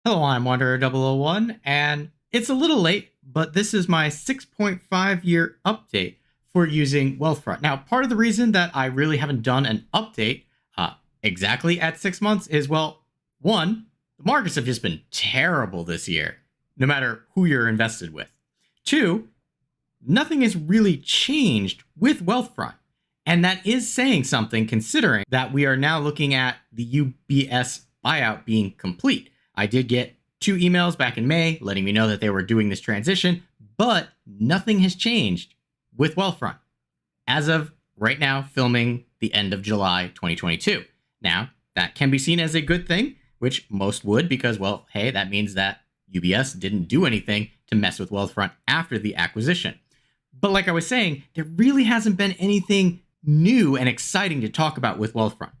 Hello, I'm Wanderer001, and it's a little late, but this is my 6.5 year update for using Wealthfront. Now, part of the reason that I really haven't done an update exactly at 6 months is, well, one, the markets have just been terrible this year, no matter who you're invested with. Two, nothing has really changed with Wealthfront. And that is saying something considering that we are now looking at the UBS buyout being complete. I did get 2 emails back in May letting me know that they were doing this transition, but nothing has changed with Wealthfront as of right now, filming the end of July 2022. Now, that can be seen as a good thing, which most would because, well, hey, that means that UBS didn't do anything to mess with Wealthfront after the acquisition. But like I was saying, there really hasn't been anything new and exciting to talk about with Wealthfront.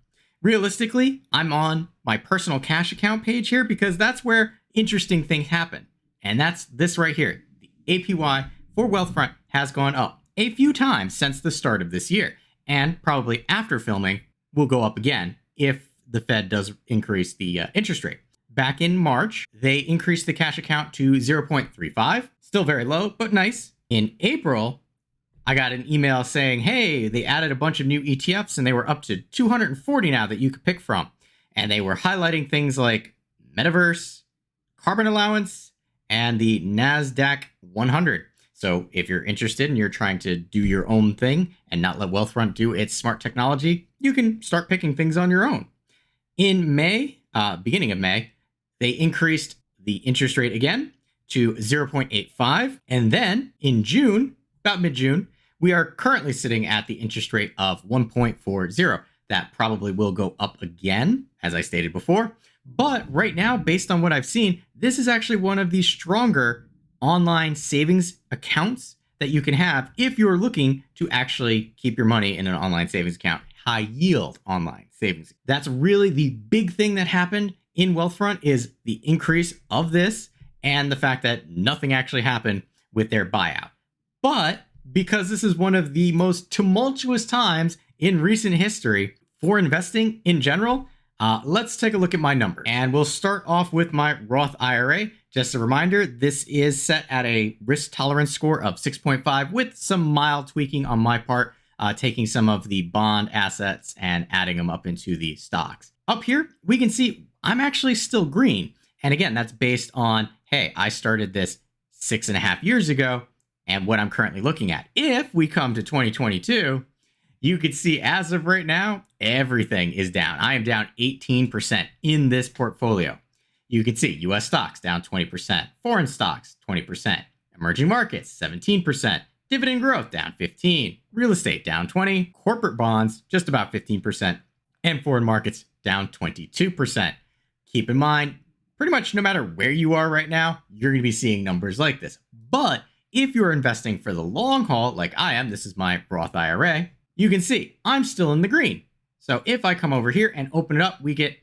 Realistically, I'm on my personal cash account page here because that's where interesting things happen. And that's this right here. The APY for Wealthfront has gone up a few times since the start of this year. And probably after filming, will go up again if the Fed does increase the interest rate. Back in March, they increased the cash account to 0.35. Still very low, but nice. In April, I got an email saying, hey, they added a bunch of new ETFs and they were up to 240 now that you could pick from. And they were highlighting things like Metaverse, carbon allowance, and the NASDAQ 100. So if you're interested and you're trying to do your own thing and not let Wealthfront do its smart technology, you can start picking things on your own. In May, beginning of May, they increased the interest rate again to 0.85. And then in June, about mid-June, we are currently sitting at the interest rate of 1.40. That probably will go up again, as I stated before. But right now, based on what I've seen, this is actually one of the stronger online savings accounts that you can have if you're looking to actually keep your money in an online savings account, high yield online savings. That's really the big thing that happened in Wealthfront is the increase of this and the fact that nothing actually happened with their buyout. But because this is one of the most tumultuous times in recent history for investing in general, let's take a look at my numbers. And we'll start off with my Roth IRA. Just a reminder, this is set at a risk tolerance score of 6.5 with some mild tweaking on my part, taking some of the bond assets and adding them up into the stocks. Up here, we can see I'm actually still green. And again, that's based on, hey, I started this 6.5 years ago and what I'm currently looking at. If we come to 2022, you could see as of right now, everything is down. I am down 18% in this portfolio. You can see US stocks down 20%, foreign stocks 20%, emerging markets 17%, dividend growth down 15%, real estate down 20%, corporate bonds just about 15%, and foreign markets down 22%. Keep in mind, pretty much no matter where you are right now, you're going to be seeing numbers like this. But if you're investing for the long haul, like I am, this is my Roth IRA, you can see I'm still in the green. So if I come over here and open it up, we get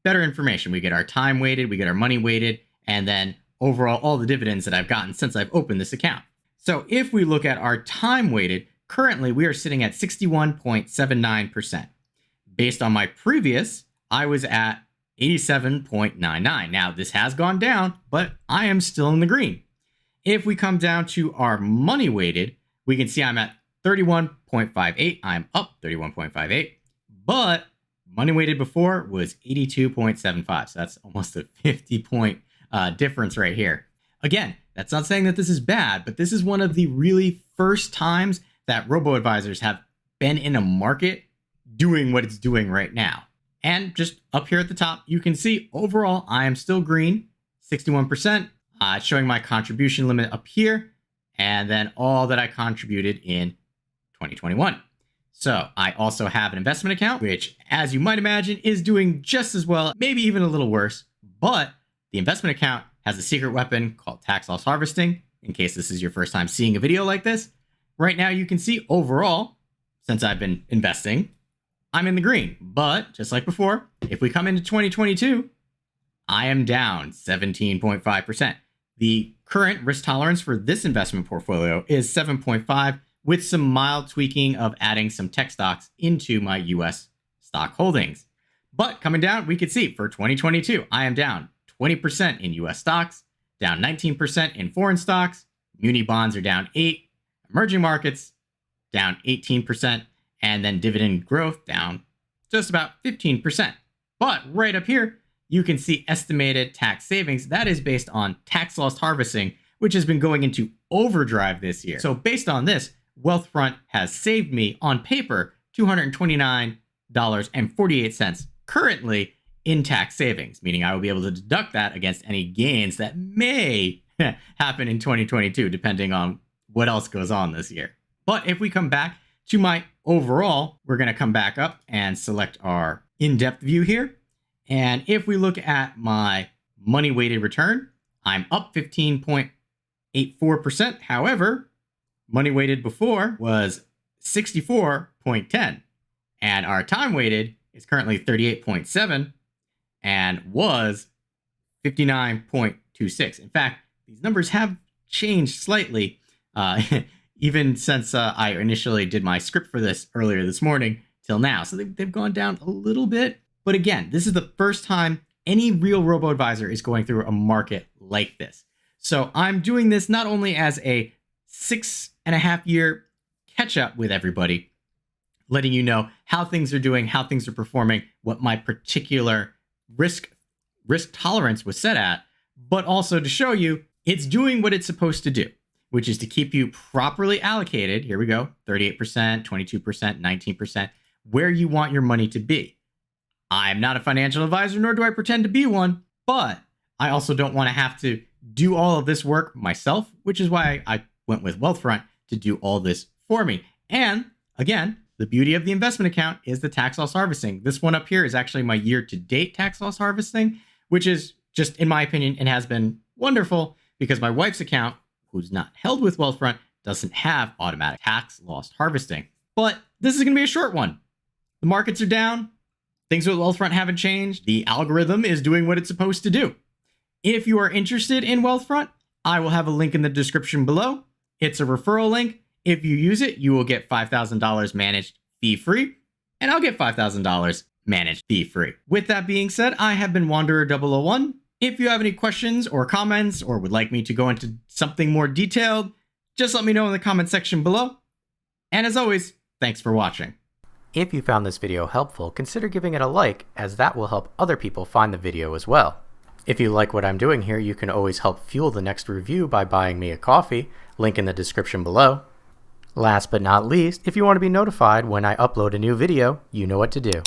better information. We get our time weighted, we get our money weighted, and then overall all the dividends that I've gotten since I've opened this account. So if we look at our time weighted, currently we are sitting at 61.79%. Based on my previous, I was at 87.99. Now this has gone down, but I am still in the green. If we come down to our money weighted, we can see I'm at 31.58. I'm up 31.58, but money weighted before was 82.75. So that's almost a 50-point difference right here. Again, that's not saying that this is bad, but this is one of the really first times that robo advisors have been in a market doing what it's doing right now. And just up here at the top, you can see overall, I am still green, 61%, showing my contribution limit up here, and then all that I contributed in 2021. So I also have an investment account, which, as you might imagine, is doing just as well, maybe even a little worse. But the investment account has a secret weapon called tax loss harvesting, in case this is your first time seeing a video like this. Right now, you can see overall, since I've been investing, I'm in the green. But just like before, if we come into 2022, I am down 17.5%. The current risk tolerance for this investment portfolio is 7.5, with some mild tweaking of adding some tech stocks into my US stock holdings. But coming down, we could see for 2022, I am down 20% in US stocks, down 19% in foreign stocks. Muni bonds are down 8%. Emerging markets down 18%. And then dividend growth down just about 15%. But right up here, you can see estimated tax savings. That is based on tax loss harvesting, which has been going into overdrive this year. So based on this, Wealthfront has saved me on paper $229.48 currently in tax savings, meaning I will be able to deduct that against any gains that may happen in 2022, depending on what else goes on this year. But if we come back to my overall, we're going to come back up and select our in-depth view here. And if we look at my money weighted return, I'm up 15.84%. However, money weighted before was 64.10. And our time weighted is currently 38.7 and was 59.26. In fact, these numbers have changed slightly even since I initially did my script for this earlier this morning till now. So they've gone down a little bit. But again, this is the first time any real robo-advisor is going through a market like this. So I'm doing this not only as a 6.5-year catch-up with everybody, letting you know how things are doing, how things are performing, what my particular risk tolerance was set at, but also to show you it's doing what it's supposed to do, which is to keep you properly allocated. Here we go, 38%, 22%, 19%, where you want your money to be. I'm not a financial advisor, nor do I pretend to be one, but I also don't want to have to do all of this work myself, which is why I went with Wealthfront to do all this for me. And again, the beauty of the investment account is the tax loss harvesting. This one up here is actually my year-to-date tax loss harvesting, which is just, in my opinion, it has been wonderful because my wife's account, who's not held with Wealthfront, doesn't have automatic tax loss harvesting. But this is going to be a short one. The markets are down. Things with Wealthfront haven't changed. The algorithm is doing what it's supposed to do. If you are interested in Wealthfront, I will have a link in the description below. It's a referral link. If you use it, you will get $5,000 managed fee-free, and I'll get $5,000 managed fee-free. With that being said, I have been Wanderer 001. If you have any questions or comments or would like me to go into something more detailed, just let me know in the comment section below. And as always, thanks for watching. If you found this video helpful, consider giving it a like, as that will help other people find the video as well. If you like what I'm doing here, you can always help fuel the next review by buying me a coffee, link in the description below. Last but not least, if you want to be notified when I upload a new video, you know what to do.